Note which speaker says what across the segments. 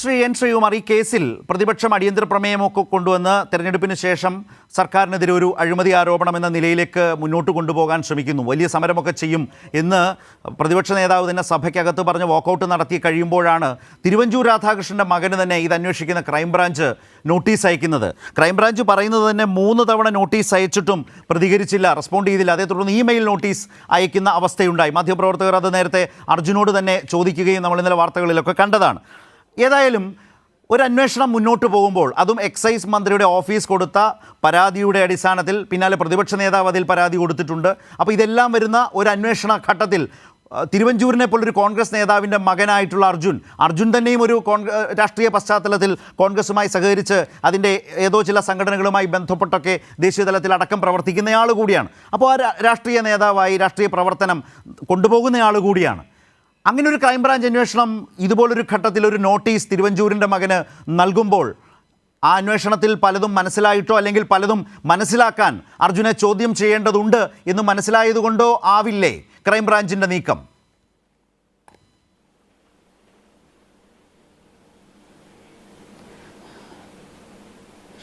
Speaker 1: ശ്രീകുമാർ, ഈ കേസിൽ പ്രതിപക്ഷം അടിയന്തര പ്രമേയമൊക്കെ കൊണ്ടുവന്ന് തെരഞ്ഞെടുപ്പിന് ശേഷം സർക്കാരിനെതിരെ ഒരു അഴിമതി ആരോപണം എന്ന നിലയിലേക്ക് മുന്നോട്ട് കൊണ്ടുപോകാൻ ശ്രമിക്കുന്നു. വലിയ സമരമൊക്കെ ചെയ്യും എന്ന് പ്രതിപക്ഷ നേതാവ് തന്നെ സഭയ്ക്കകത്ത് പറഞ്ഞ് വാക്കൗട്ട് നടത്തി കഴിയുമ്പോഴാണ് തിരുവഞ്ചൂർ രാധാകൃഷ്ണൻ്റെ മകന് തന്നെ ഇത് അന്വേഷിക്കുന്ന ക്രൈംബ്രാഞ്ച് നോട്ടീസ് അയക്കുന്നത്. ക്രൈംബ്രാഞ്ച് പറയുന്നത് തന്നെ 3 തവണ നോട്ടീസ് അയച്ചിട്ടും പ്രതികരിച്ചില്ല, റെസ്പോണ്ട് ചെയ്തില്ല. അതേ തുടർന്ന് ഇമെയിൽ നോട്ടീസ് അയക്കുന്ന അവസ്ഥയുണ്ടായി. മാധ്യമപ്രവർത്തകർ അത് നേരത്തെ അർജുനോട് തന്നെ ചോദിക്കുകയും നമ്മൾ ഇന്നലെ വാർത്തകളിലൊക്കെ കണ്ടതാണ്. ഏതായാലും ഒരു അന്വേഷണം മുന്നോട്ട് പോകുമ്പോൾ, അതും എക്സൈസ് മന്ത്രിയുടെ ഓഫീസ് കൊടുത്ത പരാതിയുടെ അടിസ്ഥാനത്തിൽ, പിന്നാലെ പ്രതിപക്ഷ നേതാവ് അതിൽ പരാതി കൊടുത്തിട്ടുണ്ട്. അപ്പോൾ ഇതെല്ലാം വരുന്ന ഒരു അന്വേഷണ ഘട്ടത്തിൽ തിരുവഞ്ചൂരിനെ പോലൊരു കോൺഗ്രസ് നേതാവിൻ്റെ മകനായിട്ടുള്ള അർജുൻ തന്നെയും ഒരു രാഷ്ട്രീയ പശ്ചാത്തലത്തിൽ കോൺഗ്രസുമായി സഹകരിച്ച് അതിൻ്റെ ഏതോ ചില സംഘടനകളുമായി ബന്ധപ്പെട്ടൊക്കെ ദേശീയ തലത്തിൽ അടക്കം പ്രവർത്തിക്കുന്നയാൾ കൂടിയാണ്. അപ്പോൾ ആ രാഷ്ട്രീയ നേതാവായി രാഷ്ട്രീയ പ്രവർത്തനം കൊണ്ടുപോകുന്നയാൾ കൂടിയാണ്. അങ്ങനെ ഒരു ക്രൈംബ്രാഞ്ച് അന്വേഷണം ഇതുപോലൊരു ഘട്ടത്തിൽ ഒരു നോട്ടീസ് തിരുവഞ്ചൂരിൻ്റെ മകന് നൽകുമ്പോൾ ആ അന്വേഷണത്തിൽ പലതും മനസ്സിലായിട്ടോ അല്ലെങ്കിൽ പലതും മനസ്സിലാക്കാൻ അർജുനെ ചോദ്യം ചെയ്യേണ്ടതുണ്ട് എന്ന് മനസ്സിലായതുകൊണ്ടോ ആവില്ലേ ക്രൈംബ്രാഞ്ചിൻ്റെ നീക്കം?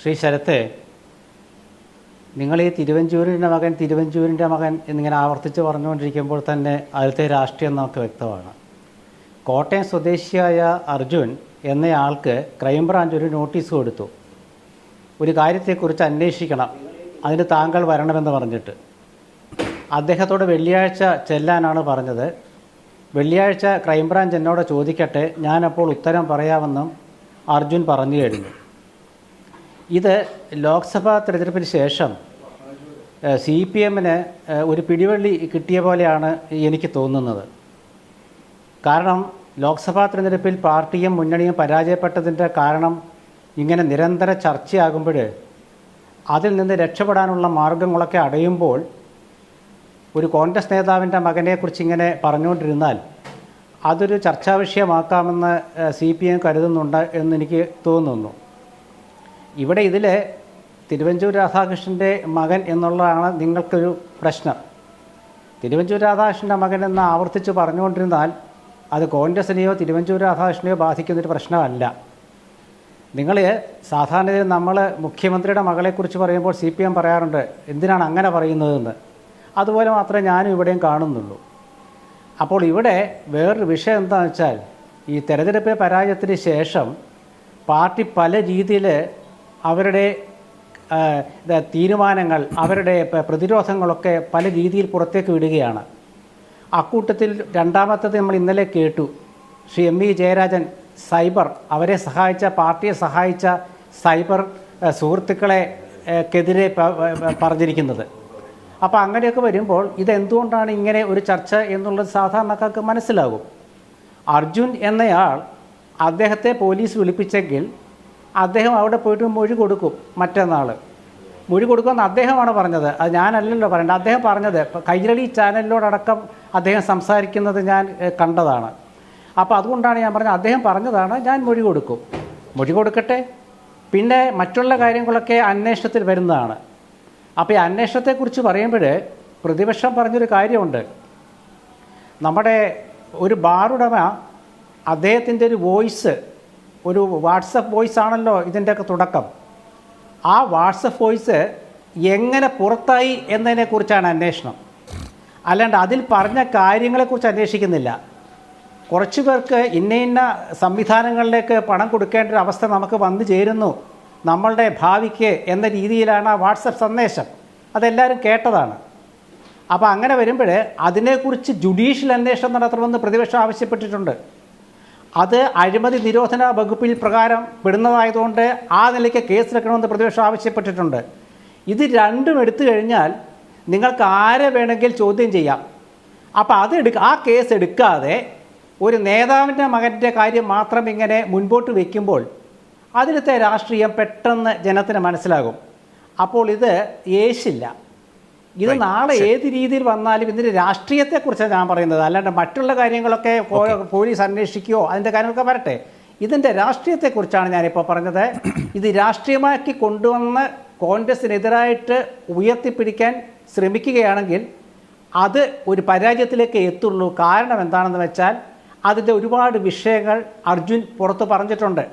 Speaker 2: ശ്രീ ശരത്തെ, നിങ്ങൾ ഈ തിരുവഞ്ചൂരിൻ്റെ മകൻ എന്നിങ്ങനെ ആവർത്തിച്ച് പറഞ്ഞുകൊണ്ടിരിക്കുമ്പോൾ തന്നെ അതിലത്തെ രാഷ്ട്രീയം നമുക്ക് വ്യക്തമാണ്. കോട്ടയം സ്വദേശിയായ അർജുൻ എന്നയാൾക്ക് ക്രൈംബ്രാഞ്ച് ഒരു നോട്ടീസ് കൊടുത്തു. ഒരു കാര്യത്തെക്കുറിച്ച് അന്വേഷിക്കണം, അതിന് താങ്കൾ വരണമെന്ന് പറഞ്ഞിട്ട്. അദ്ദേഹത്തോട് വെള്ളിയാഴ്ച ചെല്ലാനാണ് പറഞ്ഞത്. വെള്ളിയാഴ്ച ക്രൈംബ്രാഞ്ച് എന്നോട് ചോദിക്കട്ടെ, ഞാനപ്പോൾ ഉത്തരം പറയാമെന്നും അർജുൻ പറഞ്ഞു കഴിഞ്ഞു. ഇത് ലോക്സഭാ തെരഞ്ഞെടുപ്പിന് ശേഷം CPMന് ഒരു പിടിവള്ളി കിട്ടിയ പോലെയാണ് എനിക്ക് തോന്നുന്നത്. കാരണം ലോക്സഭാ തെരഞ്ഞെടുപ്പിൽ പാർട്ടിയും മുന്നണിയും പരാജയപ്പെട്ടതിൻ്റെ കാരണം ഇങ്ങനെ നിരന്തര ചർച്ചയാകുമ്പോൾ അതിൽ നിന്ന് രക്ഷപ്പെടാനുള്ള മാർഗങ്ങളൊക്കെ അടയുമ്പോൾ ഒരു കോൺഗ്രസ് നേതാവിൻ്റെ മകനെക്കുറിച്ച് ഇങ്ങനെ പറഞ്ഞുകൊണ്ടിരുന്നാൽ അതൊരു ചർച്ചാ വിഷയമാക്കാമെന്ന് CPM കരുതുന്നുണ്ട് എന്നെനിക്ക് തോന്നുന്നു. ഇവിടെ ഇതിൽ തിരുവഞ്ചൂർ രാധാകൃഷ്ണൻ്റെ മകൻ എന്നുള്ളതാണ് നിങ്ങൾക്കൊരു പ്രശ്നം. തിരുവഞ്ചൂർ രാധാകൃഷ്ണൻ്റെ മകൻ എന്ന് ആവർത്തിച്ച് പറഞ്ഞുകൊണ്ടിരുന്നാൽ അത് കോൺഗ്രസിനെയോ തിരുവഞ്ചൂർ രാധാകൃഷ്ണനെയോ ബാധിക്കുന്നൊരു പ്രശ്നമല്ല. നിങ്ങൾ സാധാരണ നമ്മൾ മുഖ്യമന്ത്രിയുടെ മകളെക്കുറിച്ച് പറയുമ്പോൾ CPM പറയാറുണ്ട്, എന്തിനാണ് അങ്ങനെ പറയുന്നതെന്ന്. അതുപോലെ മാത്രമേ ഞാനും ഇവിടെയും കാണുന്നുള്ളൂ. അപ്പോൾ ഇവിടെ വേറൊരു വിഷയം എന്താണെന്ന് വെച്ചാൽ, ഈ തെരഞ്ഞെടുപ്പ് പരാജയത്തിന് ശേഷം പാർട്ടി പല രീതിയിൽ അവരുടെ തീരുമാനങ്ങൾ, അവരുടെ പ്രതിരോധങ്ങളൊക്കെ പല രീതിയിൽ പുറത്തേക്ക് വിടുകയാണ്. അക്കൂട്ടത്തിൽ രണ്ടാമത്തത് നമ്മൾ ഇന്നലെ കേട്ടു, ശ്രീ MV ജയരാജൻ അവരെ സഹായിച്ച, പാർട്ടിയെ സഹായിച്ച സൈബർ സുഹൃത്തുക്കളെക്കെതിരെ പറഞ്ഞിരിക്കുന്നത്. അപ്പോൾ അങ്ങനെയൊക്കെ വരുമ്പോൾ ഇതെന്തുകൊണ്ടാണ് ഇങ്ങനെ ഒരു ചർച്ച എന്നുള്ളത് സാധാരണക്കാർക്ക് മനസ്സിലാകും. അർജുൻ എന്നയാൾ അദ്ദേഹത്തെ പോലീസ് വിളിപ്പിച്ചെങ്കിൽ അദ്ദേഹം അവിടെ പോയിട്ട് മൊഴി കൊടുക്കും. മറ്റന്നാൾ മൊഴി കൊടുക്കുമെന്ന് അദ്ദേഹമാണ് പറഞ്ഞത്, അത് ഞാനല്ലല്ലോ പറയേണ്ടത്. അദ്ദേഹം പറഞ്ഞത് കൈരളി ചാനലിനോടക്കം അദ്ദേഹം സംസാരിക്കുന്നത് ഞാൻ കണ്ടതാണ്. അപ്പോൾ അതുകൊണ്ടാണ് ഞാൻ പറഞ്ഞത്, അദ്ദേഹം പറഞ്ഞതാണ് ഞാൻ മൊഴി കൊടുക്കും. മൊഴി കൊടുക്കട്ടെ, പിന്നെ മറ്റുള്ള കാര്യങ്ങളൊക്കെ അന്വേഷണത്തിൽ വരുന്നതാണ്. അപ്പോൾ ഈ അന്വേഷണത്തെക്കുറിച്ച് പറയുമ്പോൾ പ്രതിപക്ഷം പറഞ്ഞൊരു കാര്യമുണ്ട്. നമ്മുടെ ഒരു ബാറുടമ അദ്ദേഹത്തിൻ്റെ ഒരു വോയിസ്, ഒരു വാട്സപ്പ് വോയിസ് ആണല്ലോ ഇതിൻ്റെയൊക്കെ തുടക്കം. ആ വാട്സപ്പ് വോയിസ് എങ്ങനെ പുറത്തായി എന്നതിനെക്കുറിച്ചാണ് അന്വേഷണം. അല്ലാണ്ട് അതിൽ പറഞ്ഞ കാര്യങ്ങളെക്കുറിച്ച് അന്വേഷിക്കുന്നില്ല. കുറച്ച് പേർക്ക് ഇന്ന സംവിധാനങ്ങളിലേക്ക് പണം കൊടുക്കേണ്ട ഒരു അവസ്ഥ നമുക്ക് വന്നു ചേരുന്നു നമ്മളുടെ ഭാവിക്ക് എന്ന രീതിയിലാണ് ആ വാട്സപ്പ് സന്ദേശം. അതെല്ലാവരും കേട്ടതാണ്. അപ്പോൾ അങ്ങനെ വരുമ്പോൾ അതിനെക്കുറിച്ച് ജുഡീഷ്യൽ അന്വേഷണം നടത്തണമെന്ന് പ്രതിപക്ഷം ആവശ്യപ്പെട്ടിട്ടുണ്ട്. അത് അഴിമതി നിരോധന വകുപ്പിൽ പ്രകാരം പെടുന്നതായതുകൊണ്ട് ആ നിലയ്ക്ക് കേസെടുക്കണമെന്ന് പ്രതിപക്ഷം ആവശ്യപ്പെട്ടിട്ടുണ്ട്. ഇത് രണ്ടും എടുത്തു കഴിഞ്ഞാൽ നിങ്ങൾക്ക് ആരെ വേണമെങ്കിൽ ചോദ്യം ചെയ്യാം. അപ്പോൾ ആ കേസ് എടുക്കാതെ ഒരു നേതാവിൻ്റെ മകൻ്റെ കാര്യം മാത്രം ഇങ്ങനെ മുൻപോട്ട് വയ്ക്കുമ്പോൾ അതിലത്തെ രാഷ്ട്രീയം പെട്ടെന്ന് ജനത്തിന് മനസ്സിലാകും. അപ്പോൾ ഇത് യേശില്ല. ഇത് നാളെ ഏത് രീതിയിൽ വന്നാലും ഇതിൻ്റെ രാഷ്ട്രീയത്തെക്കുറിച്ചാണ് ഞാൻ പറയുന്നത്, അല്ലാണ്ട് മറ്റുള്ള കാര്യങ്ങളൊക്കെ പോലീസ് അന്വേഷിക്കുകയോ അതിൻ്റെ കാര്യങ്ങളൊക്കെ വരട്ടെ. ഇതിൻ്റെ രാഷ്ട്രീയത്തെക്കുറിച്ചാണ് ഞാനിപ്പോൾ പറഞ്ഞത്. ഇത് രാഷ്ട്രീയമാക്കി കൊണ്ടുവന്ന് കോൺഗ്രസിനെതിരായിട്ട് ഉയർത്തിപ്പിടിക്കാൻ ശ്രമിക്കുകയാണെങ്കിൽ അത് ഒരു പരാജയത്തിലേക്ക് എത്തുള്ളൂ. കാരണം എന്താണെന്ന് വെച്ചാൽ അതിൻ്റെ ഒരുപാട് വിഷയങ്ങൾ അർജുൻ പുറത്ത് പറഞ്ഞിട്ടുണ്ട്.